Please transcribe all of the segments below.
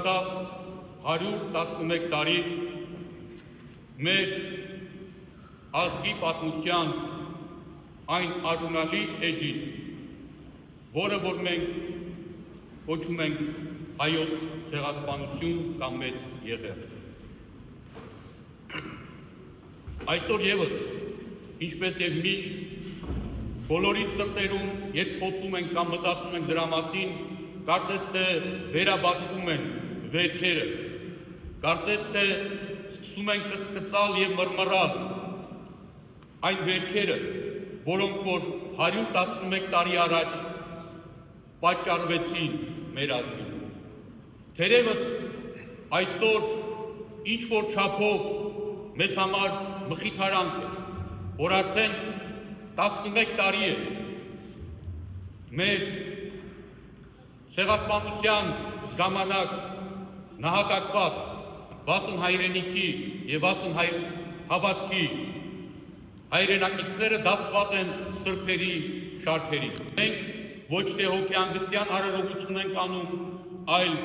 Անցավ 111 տարի մեր ազգի պատմության այն արունալի էջից, որը որ մենք կոչում ենք հայոց ցեղասպանություն կամ մեծ եղեռ։ Այսօր ևս, ինչպես եւ միշտ, բոլորիս սրտերում, երբ խոսում ենք կամ մտածում ենք դրա մասին, կարծես թե վերաբացվում են վերքերը, կարծես թե սկսում ենք կսկծալ եւ մռմռալ այն վերքերը, որոնք որ 111 տարի առաջ պատճառվեցին մեր ազգին։ Թերևս այսօր ինչ որ չափով մեզ համար մխիթարանք է, որ արդեն 11 տարի է մեր ցեղասպանության ժամանակ նահատակված վասն հայրենիքի եւ վասն հավատքի հայրենակիցները դասված են սրբերի շարքերի։ Մենք ոչ թե հոգեհանգստյան արարողություն ենք անում, այլ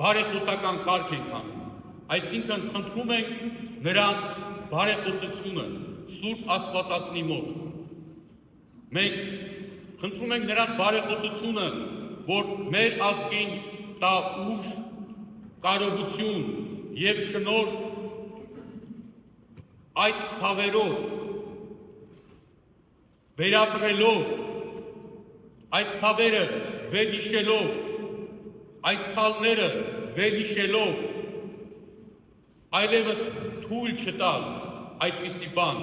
բարեխոսական կարգ ենք անում։ Այսինքն խնդրում ենք նրանց բարեխոսությունը Սուրբ Աստվածածնի մոտ։ Մենք խնդրում ենք նրանց բարեխոսությունը, որ մեր ազգին տա ուժ, կարողություն եւ շնորհ այդ ցավերով վերապրելով, այդ ցավերը վերհիշելով, այդ սխալները վերհիշելով, այլևս թույլ չտալ այդպիսի բան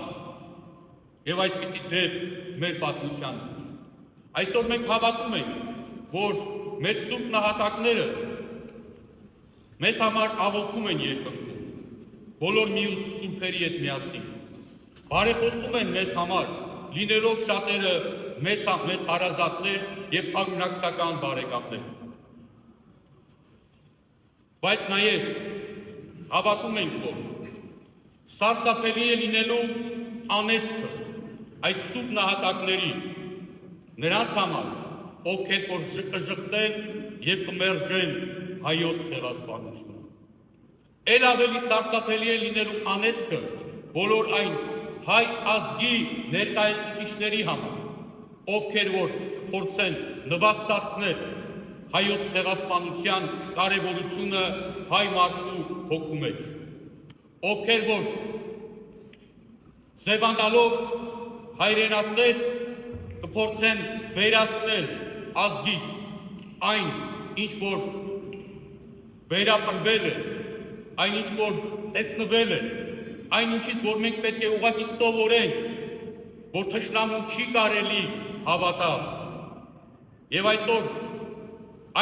եւ այդպիսի դեպք մեր պատմության մեջ։ Այսօր մենք հավատում ենք, որ մեր սուրբ նահատակները մեզ համար աղոթում են երկնքում, բոլոր մյուս սուրբերի հետ միասին, բարեխոսում են մեզ համար, լինելով շատերը մեզ հարազատներ եւ ագունակցական բարեկամներ։ Բայց նաեւ հավատում ենք, որ սարսափելի է լինելու անեծքը այդ սուրբ նահատակների, նրանց համար, ովքեր որ կժխտեն եւ կմերժեն հայոց ցեղասպանությունը։ Էլ ավելի սարսափելի է լինելու անեծքը բոլոր այն հայ ազգի ներկայացուցիչների համար, ովքեր որ փորձեն նվաստացնել հայոց ցեղասպանության կարևորությունը հայ մարդու հոգու մեջ, ովքեր որ ձևանալով հայրենասեր կփորձեն վերացնել ազգից այն, ինչ որ վերապրվել է, այն ինչ որ տեսնվել է, այն ինչից որ մենք պետք է ուղղակի սովորենք, որ թշնամուն չի կարելի հավատալ։ Եվ այսօր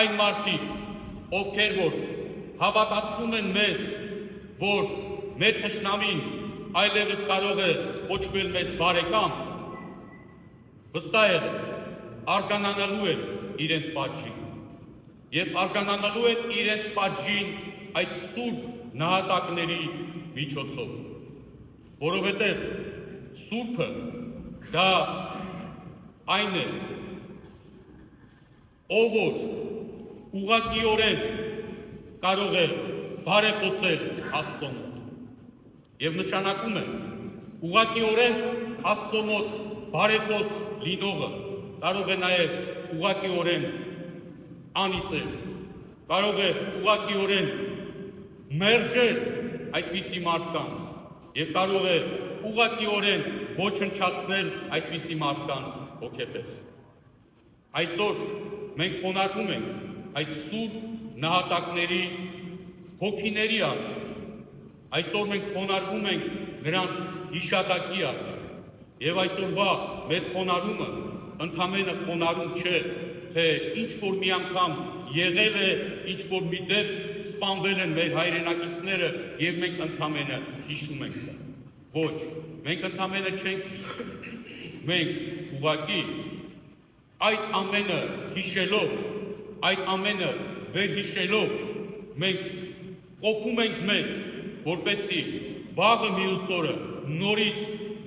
այն մարդիկ, ովքեր որ հավատացնում են մեզ, որ մեր թշնամին այլևս կարող է կոչվել մեզ բարեկամ, վստահ է արժանանալու են իրենց պատժին եւ արժանանալու են իրենց պատժին այդ սուրբ նահատակների միջոցով, որովհետեւ սուրբը դա այն է, ով որ ուղղակիորեն կարող է բարեխոսել Աստծո մոտ եւ նշանակում է ուղղակիորեն Աստծո մոտ բարեխոս լինողը կարող է նաեւ ուղղակիորեն անիծել, կարող է ուղղակիորեն մերժել այդպիսի մարդկանց եւ կարող է ուղղակիորեն ոչնչացնել այդպիսի մարդկանց հոգեպես։ Այսօր մենք խոնարհվում ենք այդ սուրբ նահատակների հոգիների առջև։ Այսօր մենք խոնարհվում ենք նրանց հիշատակի առջև։ Եվ այսօրվա մեր խոնարհումը ընդամենը խոնարհում չէ, թե ինչ որ մի անգամ եղել է, ինչ որ մի դեպք սպանվել են մեր հայրենակիցները եւ մենք ընդամենը հիշում ենք։ Ոչ, մենք ընդամենը չենք հիշում։ Մենք ուղղակի այդ ամենը հիշելով, այդ ամենը վերհիշելով, մենք օգնում ենք մեզ, որպեսզի վաղը մյուս օրը նորից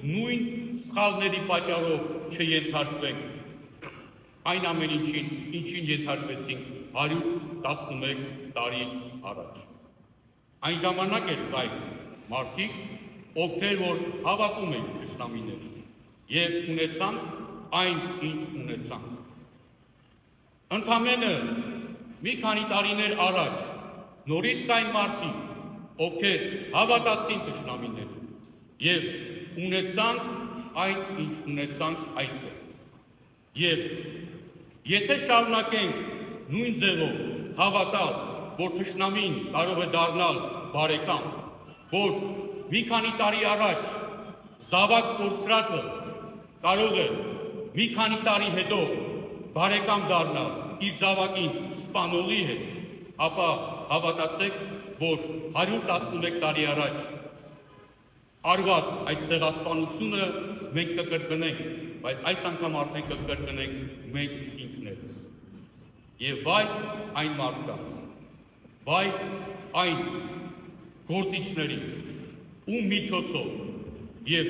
նույն սխալների պատճառով չենթարկվենք այն ամեն ինչին ենթարկվեցինք 111 տարի առաջ։ Այն ժամանակ էր կային մարդիկ, ովքեր որ հավատում են թշնամիներին եւ ունեցան այն, ինչ ունեցան։ Ընդամենը մի քանի տարիներ առաջ նորից կային մարդիկ, ովքեր հավատացին թշնամիներին եւ ունեցան այն, ինչ ունեցանք այսօր։ Եվ եթե շարունակենք նույն ձևով հավատալ, որ թշնամին կարող է դառնալ բարեկամ, որ մի քանի տարի առաջ զավակ կորցրածը կարող է մի քանի տարի հետո բարեկամ դառնալ իր զավակին սպանողի հետ, ապա հավատացեք, որ 111 տարի առաջ արված այդ ցեղասպանությունը մենք կկրկնենք, բայց այս անգամ արդեն կկրկնենք մենք ինքներս։ Եվ վայ այն մարդկանց, վայ այն գործիչների, ում միջոցով եւ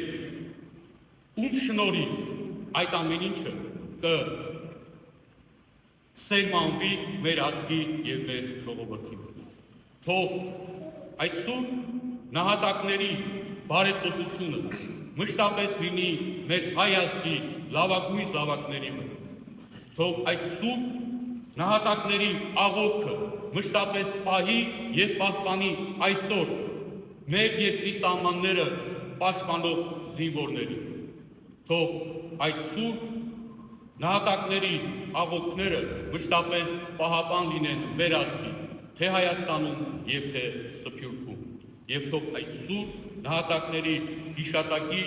ում շնորհիվ այդ ամեն ինչը կսերմանվի մեր ազգի եւ մեր ժողովրդի մեջ։ Թող այդ սուրբ նահատակների բարեխոսությունը մշտապես լինի մեր հայ ազգի լավագույն զավակների մեջ։ Թող այդ սուրբ նահատակների աղոթքը մշտապես պահի եւ պահպանի այսօր մեր երկրի սահմանները պաշտպանող զինվորների։ Թող այդ սուրբ նահատակների աղոթքները մշտապես պահապան լինեն մեր ազգի, թե Հայաստանում եւ թե Սփյուռքում։ Եվ թող այդ սուրբ նահատակների հիշատակի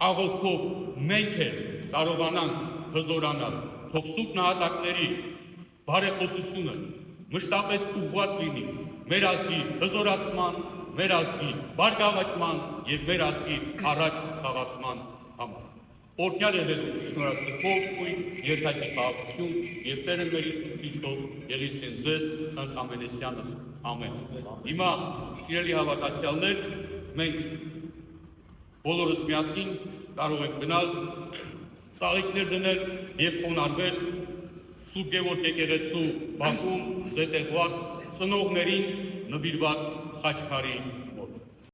աղոթքով մենք կարողանանք հզորանալ, թող սուրբ նահատակների բարեխոսությունը մշտապես ուղղված լինի մեր ազգի հզորացման, մեր ազգի բարգավաճման եւ մեր ազգի առաջ խաղացման համար։ Օրհնյալ եղեք շնորհակալ Քույր երկայնի խաղաղություն եւ Տերը մեր Հիսուս Քրիստոս եղիցին ձեզ ամենեսյանս ամեն։ Հիմա սիրելի հավատացյալներ, մենք բոլորս միասին կարող ենք գնալ ծաղիկներ դնել եւ խոնարհվել Սուրբ Գևորգ եկեղեցու բակում զետեղված ծնողներին նվիրված խաչքարի